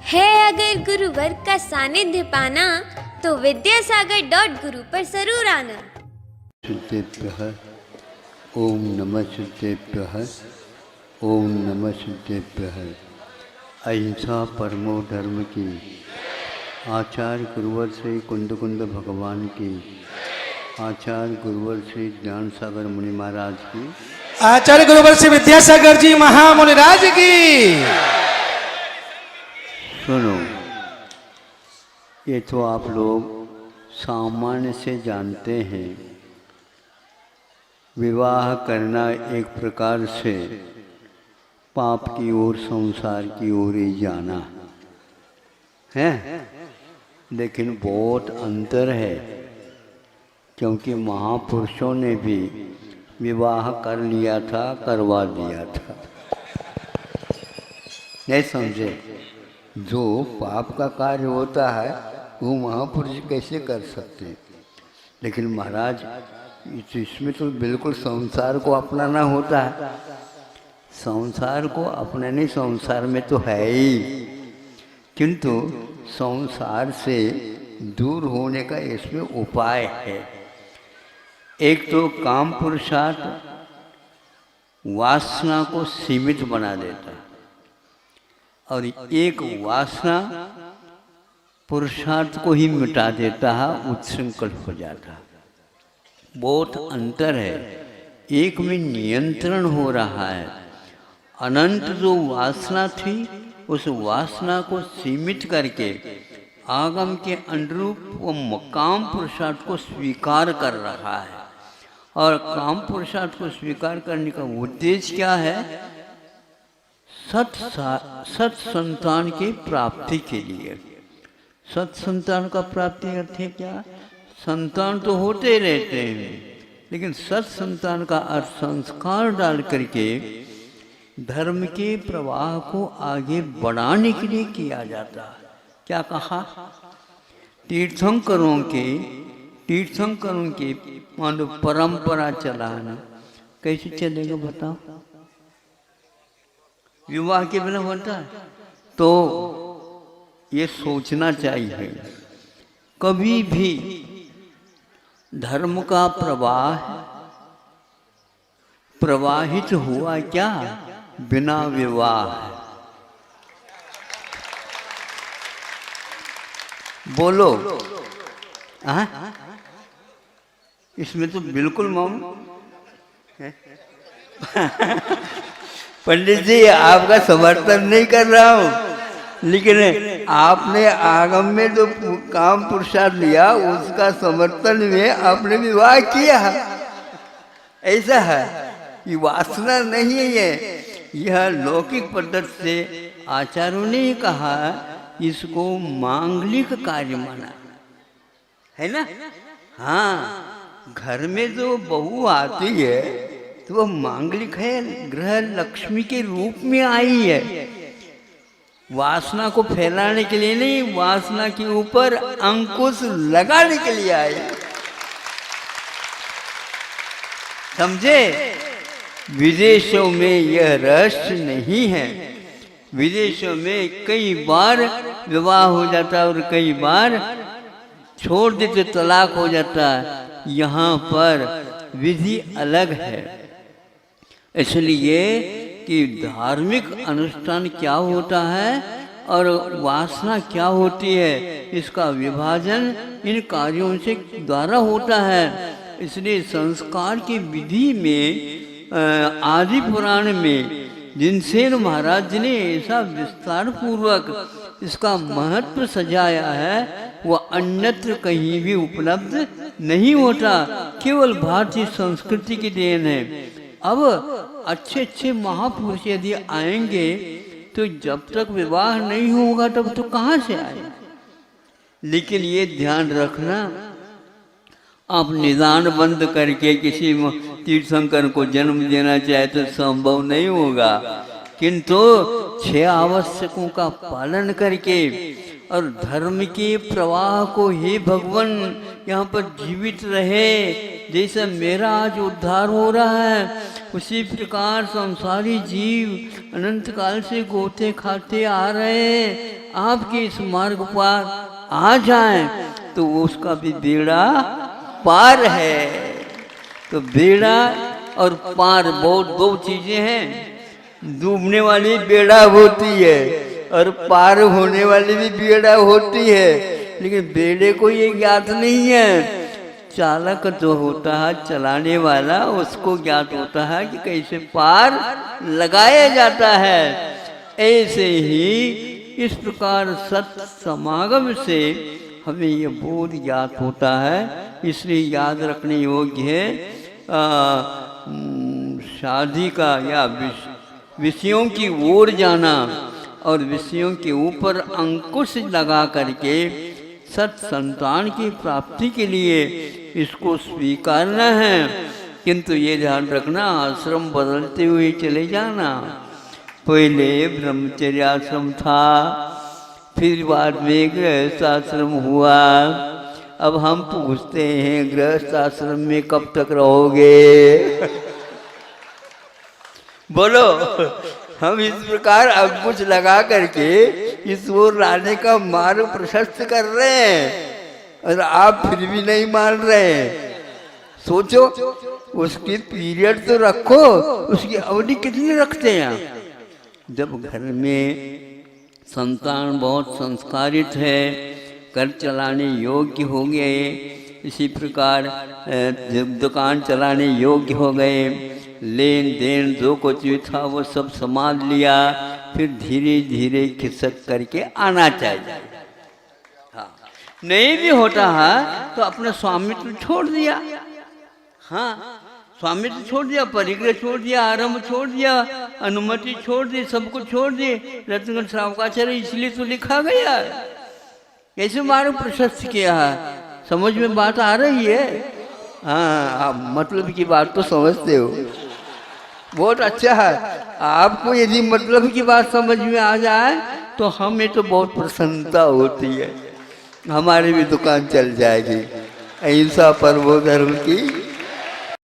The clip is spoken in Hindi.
है अगर गुरुवर का सानिध्य पाना तो विद्यासागर.गुरु पर जरूर आना। शुद्धेभ्यः ओम नमः शुद्धेभ्यः ओम नमः शुद्धेभ्यः। अहिंसा परमो धर्म की, आचार्य गुरुवर श्री कुंद कुंद भगवान की, आचार्य गुरुवर श्री ज्ञान सागर मुनि महाराज की, आचार्य गुरुवर श्री विद्यासागर जी महामुनिराज की। सुनो, ये तो आप लोग सामान्य से जानते हैं, विवाह करना एक प्रकार से पाप की ओर, संसार की ओर ही जाना है। लेकिन बहुत अंतर है, क्योंकि महापुरुषों ने भी विवाह कर लिया था, करवा दिया था। नहीं समझे? जो पाप का कार्य होता है वो महापुरुष कैसे कर सकते हैं? लेकिन महाराज इसमें तो बिल्कुल संसार को अपनाना होता है। संसार को अपनाने, संसार में तो है ही, किंतु संसार से दूर होने का इसमें उपाय है। एक तो काम पुरुषार्थ वासना को सीमित बना देता है, और एक वासना पुरुषार्थ को ही मिटा देता है, उत्संकल्प हो जाता है। बहुत अंतर है। एक में नियंत्रण हो रहा है, अनंत जो वासना थी उस वासना को सीमित करके आगम के अनुरूप वो काम पुरुषार्थ को स्वीकार कर रहा है। और काम पुरुषार्थ को स्वीकार करने का उद्देश्य क्या है? सत संतान की प्राप्ति के लिए। सत संतान का प्राप्ति अर्थ है क्या? संतान तो होते रहते हैं, लेकिन सत संतान का अर्थ संस्कार डाल करके धर्म के प्रवाह को आगे बढ़ाने के लिए किया जाता है। क्या कहा? तीर्थंकरों के मान लो परंपरा चलाना कैसे चलेगा बताओ? विवाह के बिना बनता है? तो ये सोचना चाहिए, कभी भी धर्म का प्रवाह प्रवाहित हुआ क्या? बिना विवाह। बोलो हाँ? इसमें तो बिल्कुल मौन है। पंडित जी आपका समर्थन नहीं कर रहा हूँ, लेकिन आपने आगम में जो काम पुरुषार्थ लिया उसका समर्थन में आपने विवाह किया। ऐसा है, ये वासना नहीं है। यह लौकिक पद्धति से आचार्यों ने ही कहा, इसको मांगलिक कार्य माना है ना। हाँ, घर में जो बहू आती है तो वह मांगलिक है, गृह लक्ष्मी के रूप में आई है। वासना को फैलाने के लिए नहीं, वासना के ऊपर अंकुश लगाने के लिए आई। समझे? विदेशों में यह रहस्य नहीं है। विदेशों में कई बार विवाह हो जाता है और कई बार छोड़ देते, तलाक हो जाता है। यहाँ पर विधि अलग है। इसलिए कि धार्मिक अनुष्ठान क्या होता है और वासना क्या होती है, इसका विभाजन इन कार्यों से द्वारा होता है। इसलिए संस्कार की विधि में आदि पुराण में जिनसेन महाराज जी ने ऐसा विस्तार पूर्वक इसका महत्व सजाया है, वह अन्यत्र कहीं भी उपलब्ध नहीं होता, केवल भारतीय संस्कृति की देन है। अब अच्छे अच्छे महापुरुष यदि आएंगे तो जब तक विवाह नहीं होगा तब तो कहाँ से आए? लेकिन ये ध्यान रखना, आप निदान बंद करके किसी तीर्थंकर को जन्म देना चाहे तो संभव नहीं होगा, किंतु 6 आवश्यकों का पालन करके और धर्म के प्रवाह को, हे भगवान यहाँ पर जीवित रहे, जैसे मेरा आज उद्धार हो रहा है, उसी प्रकार संसारी जीव अनंत काल से गोते खाते आ रहे हैं। आपके इस मार्ग पर आ जाएं तो उसका भी बेड़ा पार है। तो बेड़ा और पार बहुत दो चीजें हैं। डूबने वाली बेड़ा होती है और पार होने वाली भी बेड़ा होती है, लेकिन बेड़े को ये ज्ञात नहीं है। चालक जो होता है, चलाने वाला, उसको ज्ञात होता है कि कैसे पार लगाया जाता है। ऐसे ही इस प्रकार सत समागम से हमें ये बोध ज्ञात होता है। इसलिए याद रखने योग्य है, शादी का या विषयों की ओर जाना और विषयों के ऊपर अंकुश लगा करके सत संतान की प्राप्ति के लिए इसको स्वीकारना है। किंतु ये ध्यान रखना, आश्रम बदलते हुए चले जाना। पहले ब्रह्मचर्य आश्रम था, फिर बाद में गृहस्थ आश्रम हुआ। अब हम पूछते हैं गृहस्थ आश्रम में कब तक रहोगे? बोलो। हम इस प्रकार अंकुश लगा करके इस ओर लाने का मार्ग प्रशस्त कर रहे हैं और आप फिर भी नहीं मान रहे हैं। सोचो, उसकी पीरियड तो रखो, उसकी अवधि कितनी रखते हैं? जब घर में संतान बहुत संस्कारित है, कर चलाने योग्य हो गए, इसी प्रकार दुकान चलाने योग्य हो गए, लेन देन जो कुछ भी था वो सब संभाल लिया, फिर धीरे धीरे खिसक करके आना चाहिए। हाँ, नहीं भी होता है तो अपना स्वामित्व छोड़ दिया। हाँ, स्वामित्व छोड़ दिया, परिग्रह छोड़ दिया, आरंभ छोड़ दिया, अनुमति छोड़ दी, सब कुछ छोड़ दिए। रत्नगढ़ श्रावकाचार्य इसलिए तो लिखा गया, कैसे मार्ग प्रशस्त किया है। समझ में बात आ रही है? हाँ, आप मतलब की बात तो समझते हो, बहुत अच्छा है। आपको यदि मतलब की बात समझ में आ जाए तो हमें तो बहुत प्रसन्नता होती है, हमारी भी दुकान चल जाएगी। अहिंसा परमो धर्म की